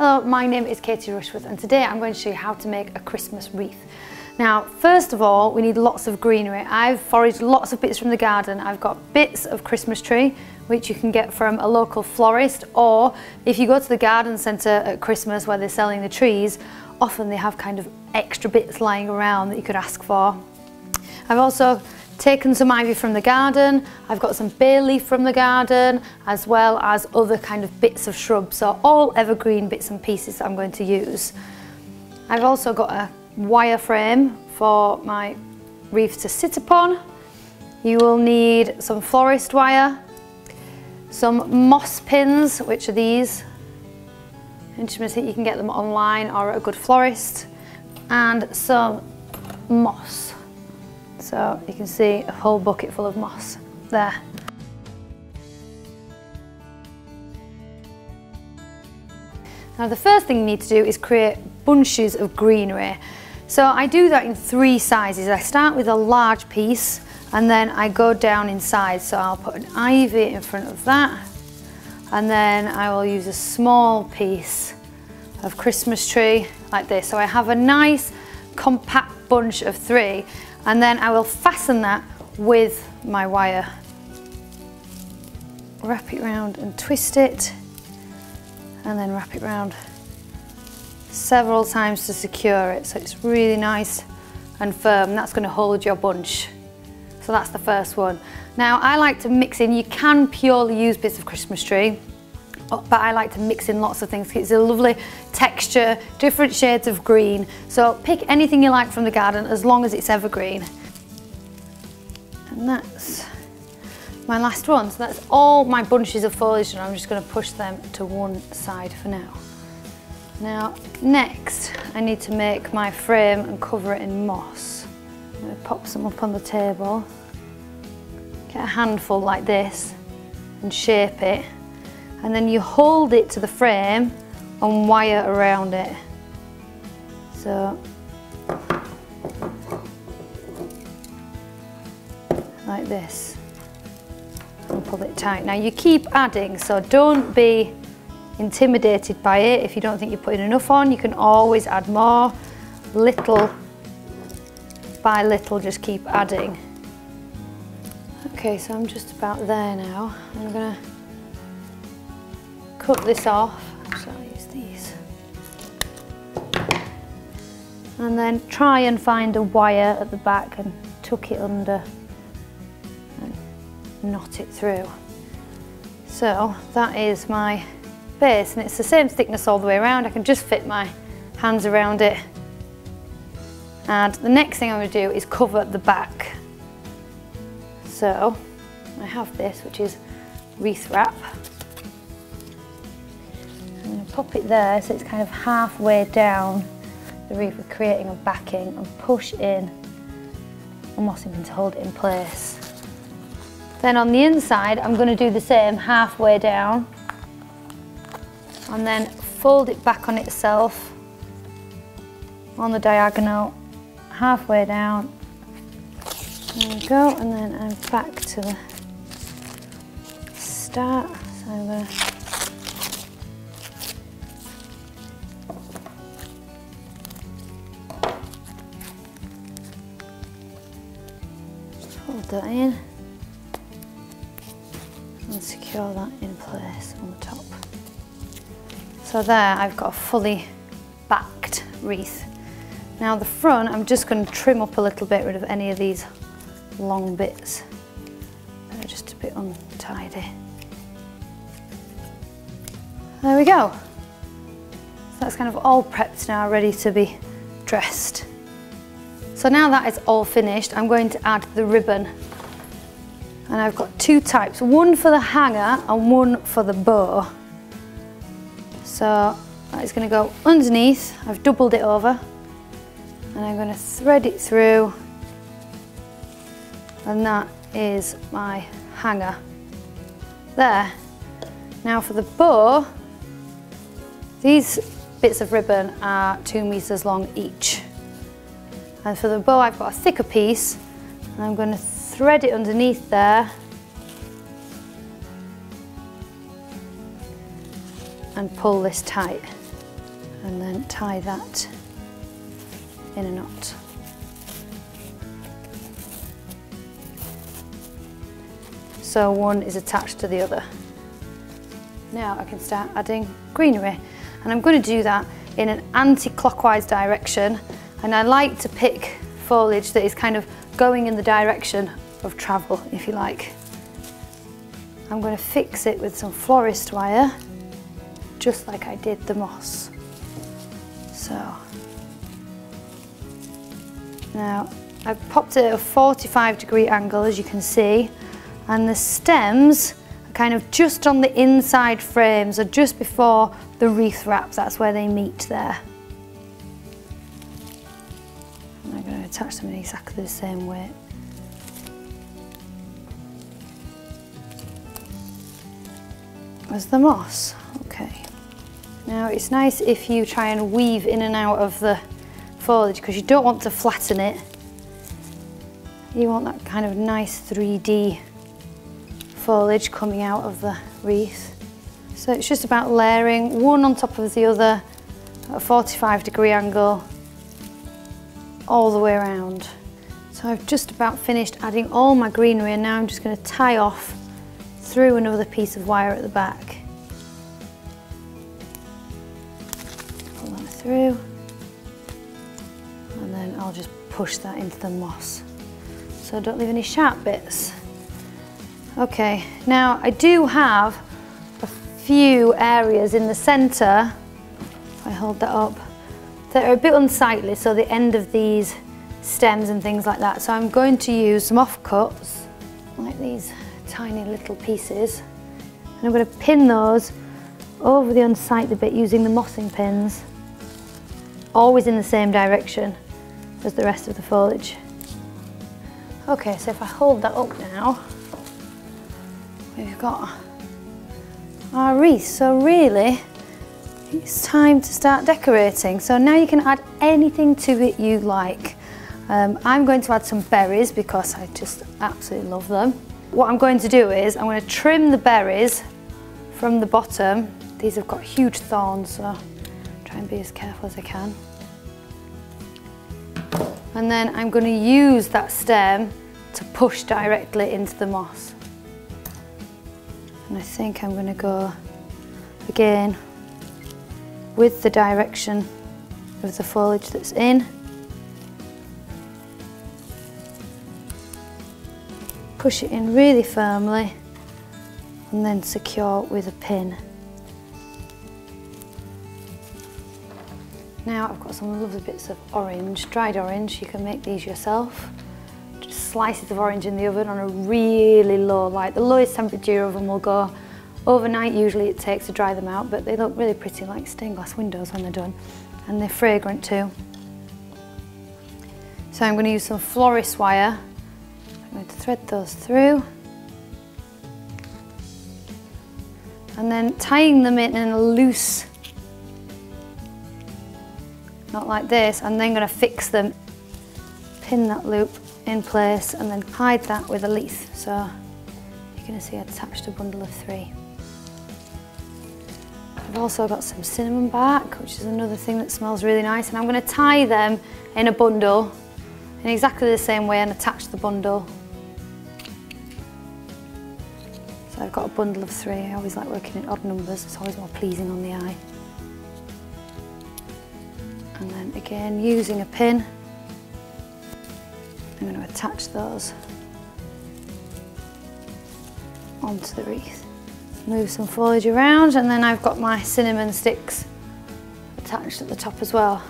Hello, my name is Katie Rushworth and today I'm going to show you how to make a Christmas wreath. Now, first of all, we need lots of greenery. I've foraged lots of bits from the garden. I've got bits of Christmas tree, which you can get from a local florist, or if you go to the garden centre at Christmas where they're selling the trees, often they have kind of extra bits lying around that you could ask for. I've also taken some ivy from the garden, I've got some bay leaf from the garden, as well as other kind of bits of shrubs, so all evergreen bits and pieces that I'm going to use. I've also got a wire frame for my wreath to sit upon. You will need some florist wire, some moss pins, which are these. Intimacy, you can get them online or at a good florist, and some moss. So you can see a whole bucket full of moss there. Now the first thing you need to do is create bunches of greenery. So I do that in 3 sizes. I start with a large piece and then I go down in size. So I'll put an ivy in front of that, and then I will use a small piece of Christmas tree like this. So I have a nice compact bunch of 3. And then I will fasten that with my wire. Wrap it round and twist it, and then wrap it round several times to secure it so it's really nice and firm. That's going to hold your bunch. So that's the first one. Now I like to mix in, you can purely use bits of Christmas tree, but I like to mix in lots of things. It's a lovely texture, different shades of green. So pick anything you like from the garden as long as it's evergreen. And that's my last one. So that's all my bunches of foliage, and I'm just going to push them to one side for now. Now next I need to make my frame and cover it in moss. I'm going to pop some up on the table, get a handful like this and shape it. And then you hold it to the frame and wire around it. So, like this, and pull it tight. Now you keep adding, so don't be intimidated by it. If you don't think you're putting enough on, you can always add more. Little by little, just keep adding. Okay, so I'm just about there now. I'm gonna cut this off, so I'll use these. And then try and find a wire at the back and tuck it under and knot it through. So that is my base, and it's the same thickness all the way around. I can just fit my hands around it. And the next thing I'm going to do is cover the back. So I have this, which is wreath wrap. I'm going to pop it there so it's kind of halfway down the wreath, with creating a backing, and push in a mossy pin to hold it in place. Then on the inside I'm going to do the same, halfway down, and then fold it back on itself on the diagonal, halfway down. There we go, and then I'm back to the start. So I'm going to hold that in and secure that in place on the top. So there I've got a fully backed wreath. Now the front, I'm just going to trim up a little bit, rid of any of these long bits. They're just a bit untidy. There we go. So that's kind of all prepped now, ready to be dressed. So now that is all finished, I'm going to add the ribbon. And I've got 2 types, one for the hanger and one for the bow. So that is going to go underneath. I've doubled it over, and I'm going to thread it through, and that is my hanger there. Now for the bow, these bits of ribbon are 2 meters long each. And for the bow I've got a thicker piece, and I'm going to thread it underneath there and pull this tight. and then tie that in a knot. So one is attached to the other. Now I can start adding greenery, and I'm going to do that in an anti-clockwise direction, and I like to pick foliage that is kind of going in the direction of travel, if you like. I'm going to fix it with some florist wire, just like I did the moss. So now I've popped it at a 45-degree angle, as you can see, and the stems are kind of just on the inside frame, so just before the wreath wrap, that's where they meet there. And I'm going to attach them in exactly the same way. As the moss. Okay. Now it's nice if you try and weave in and out of the foliage, because you don't want to flatten it. You want that kind of nice 3D foliage coming out of the wreath. So it's just about layering one on top of the other at a 45-degree angle all the way around. So I've just about finished adding all my greenery, and now I'm just going to tie off through another piece of wire at the back. Pull that through, and then I'll just push that into the moss so don't leave any sharp bits. Okay, now I do have a few areas in the centre, if I hold that up, that are a bit unsightly, so the end of these stems and things like that. So I'm going to use some offcuts, like these tiny little pieces, and I'm going to pin those over the unsightly bit using the mossing pins, always in the same direction as the rest of the foliage. Okay, so if I hold that up now, we've got our wreath. So really, it's time to start decorating. So now you can add anything to it you like. I'm going to add some berries because I just absolutely love them. What I'm going to do is I'm going to trim the berries from the bottom. These have got huge thorns, so try and be as careful as I can. And then I'm going to use that stem to push directly into the moss. And I think I'm going to go again with the direction of the foliage that's in. Push it in really firmly and then secure with a pin. Now I've got some lovely bits of orange, dried orange. You can make these yourself. Just slices of orange in the oven on a really low light. The lowest temperature of them will go overnight, usually it takes to dry them out, but they look really pretty, like stained glass windows when they're done. And they're fragrant too. So I'm going to use some florist wire. I'm going to thread those through. And then tying them in a loose, not like this, and then going to fix them. Pin that loop in place and then hide that with a leaf. So you're going to see I attached a bundle of 3. I've also got some cinnamon bark, which is another thing that smells really nice, and I'm going to tie them in a bundle in exactly the same way and attach the bundle. So I've got a bundle of 3. I always like working in odd numbers, it's always more pleasing on the eye. And then again, using a pin, I'm going to attach those onto the wreath. Move some foliage around, and then I've got my cinnamon sticks attached at the top as well.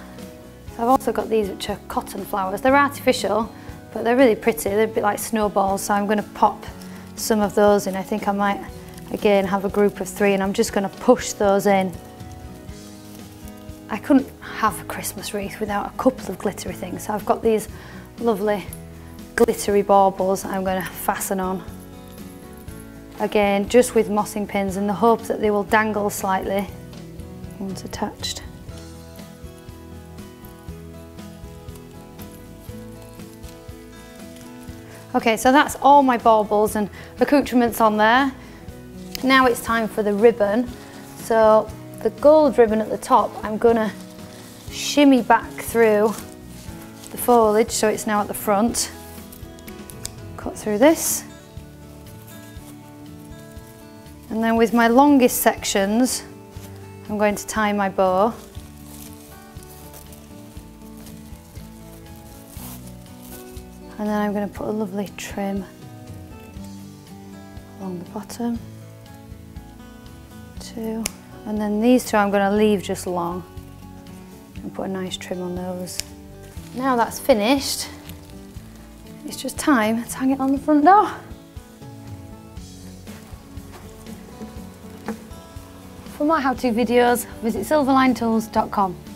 So I've also got these, which are cotton flowers. They're artificial, but they're really pretty. They're a bit like snowballs, so I'm going to pop some of those in. I think I might, again, have a group of 3, and I'm just going to push those in. I couldn't have a Christmas wreath without a couple of glittery things, so I've got these lovely glittery baubles I'm going to fasten on. Again, just with mossing pins in the hope that they will dangle slightly once attached. Okay, so that's all my baubles and accoutrements on there. Now it's time for the ribbon. So the gold ribbon at the top, I'm gonna shimmy back through the foliage so it's now at the front. Cut through this. And then with my longest sections, I'm going to tie my bow. And then I'm going to put a lovely trim along the bottom. 2. And then these 2 I'm going to leave just long and put a nice trim on those. Now that's finished, it's just time to hang it on the front door. For more how-to videos, visit silverlinetools.com.